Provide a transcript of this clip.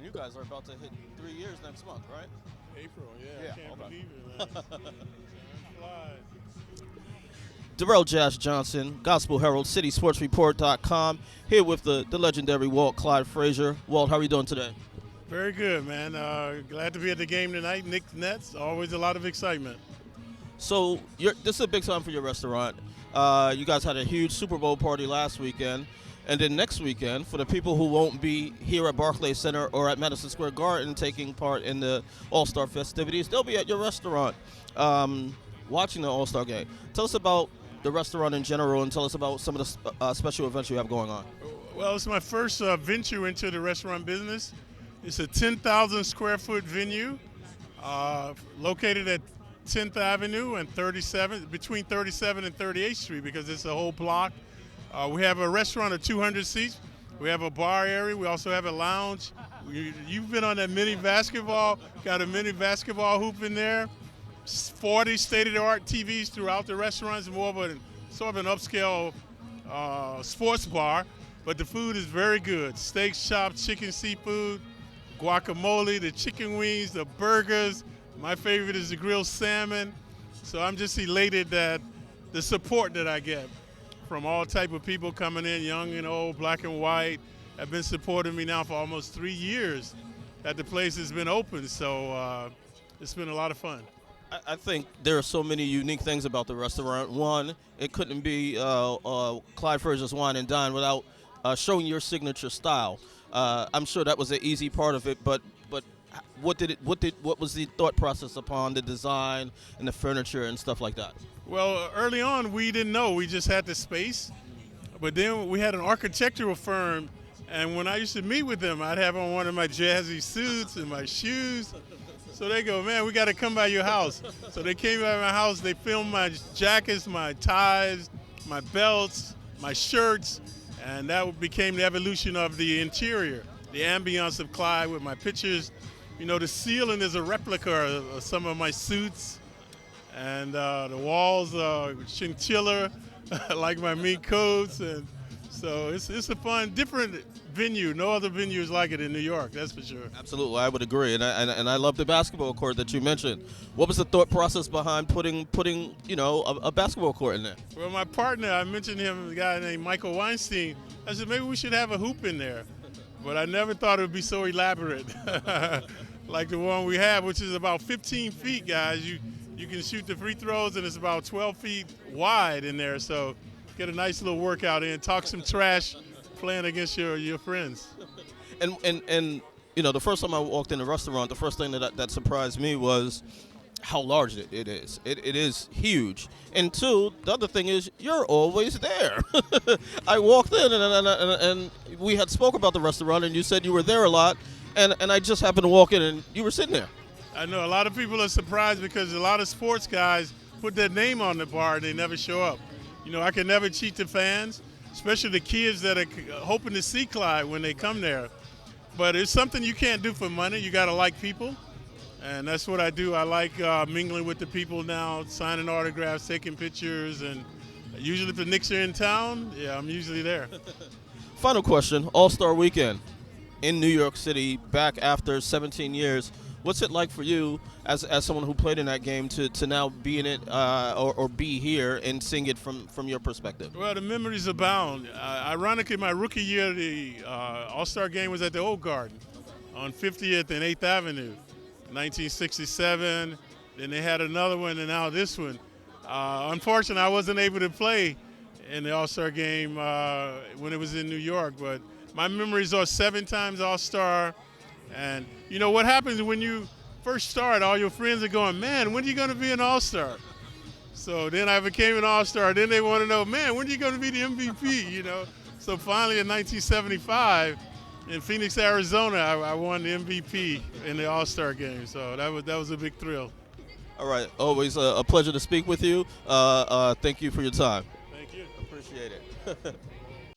you guys are about to hit 3 years next month, right? April, yeah. Yeah, I can't okay. believe it, man. Time flies. Darrell Jazz Johnson, Gospel Herald, CitySportsReport.com, here with the legendary Walt Clyde Frazier. Walt, how are you doing today? Very good, man. Glad to be at the game tonight. Knicks Nets, always a lot of excitement. So this is a big time for your restaurant. You guys had a huge Super Bowl party last weekend. And then next weekend, for the people who won't be here at Barclays Center or at Madison Square Garden taking part in the All-Star festivities, they'll be at your restaurant watching the All-Star game. Tell us about the restaurant in general and tell us about some of the special events you have going on. Well, it's my first venture into the restaurant business. It's a 10,000 square foot venue located at 10th Avenue and 37, between 37 and 38th Street because it's a whole block. We have a restaurant of 200 seats. We have a bar area. We also have a lounge. You've been on that mini basketball, got a mini basketball hoop in there. 40 state-of-the-art TVs throughout the restaurants, more of a sort of an upscale sports bar. But the food is very good. Steaks, chops, chicken, seafood, guacamole, the chicken wings, the burgers. My favorite is the grilled salmon. So I'm just elated that the support that I get from all type of people coming in, young and old, black and white, have been supporting me now for almost 3 years that the place has been open. So it's been a lot of fun. I think there are so many unique things about the restaurant. One, it couldn't be Clyde Frazier's Wine and Dine without showing your signature style. I'm sure that was an easy part of it, but what was the thought process upon the design and the furniture and stuff like that? Well, early on, we didn't know. We just had the space. But then we had an architectural firm, and when I used to meet with them, I'd have on one of my jazzy suits and my shoes. So they go, man, we got to come by your house. So they came by my house. They filmed my jackets, my ties, my belts, my shirts, and that became the evolution of the interior, the ambiance of Clyde with my pictures. You know, the ceiling is a replica of some of my suits. And the walls are chinchilla, like my mink coats, and so it's a fun, different venue. No other venue is like it in New York, that's for sure. Absolutely, I would agree, and I love the basketball court that you mentioned. What was the thought process behind putting a basketball court in there? Well, my partner, I mentioned him, a guy named Michael Weinstein. I said maybe we should have a hoop in there, but I never thought it would be so elaborate, like the one we have, which is about 15 feet, guys. You can shoot the free throws, and it's about 12 feet wide in there. So get a nice little workout in, talk some trash, playing against your friends. And the first time I walked in the restaurant, the first thing that surprised me was how large it is. It is huge. And two, the other thing is you're always there. I walked in and we had spoke about the restaurant, and you said you were there a lot, and I just happened to walk in and you were sitting there. I know a lot of people are surprised because a lot of sports guys put their name on the bar and they never show up. You know, I can never cheat the fans, especially the kids that are hoping to see Clyde when they come there. But it's something you can't do for money. You got to like people, and that's what I do. I like mingling with the people now, signing autographs, taking pictures, and usually if the Knicks are in town, yeah, I'm usually there. Final question, All-Star Weekend in New York City, back after 17 years. What's it like for you as someone who played in that game to now be in it or be here and seeing it from your perspective? Well, the memories abound. Ironically, my rookie year, the All-Star game was at the Old Garden on 50th and 8th Avenue, 1967. Then they had another one, and now this one. Unfortunately, I wasn't able to play in the All-Star game when it was in New York, but my memories are 7 times All-Star. And you know what happens when you first start, all your friends are going, man, when are you going to be an All-Star? So then I became an All-Star. Then they want to know, man, when are you going to be the MVP, you know? So finally in 1975 in Phoenix, Arizona, I won the MVP in the All-Star game. So that was a big thrill. All right, always a pleasure to speak with you. Thank you for your time. Thank you. Appreciate it.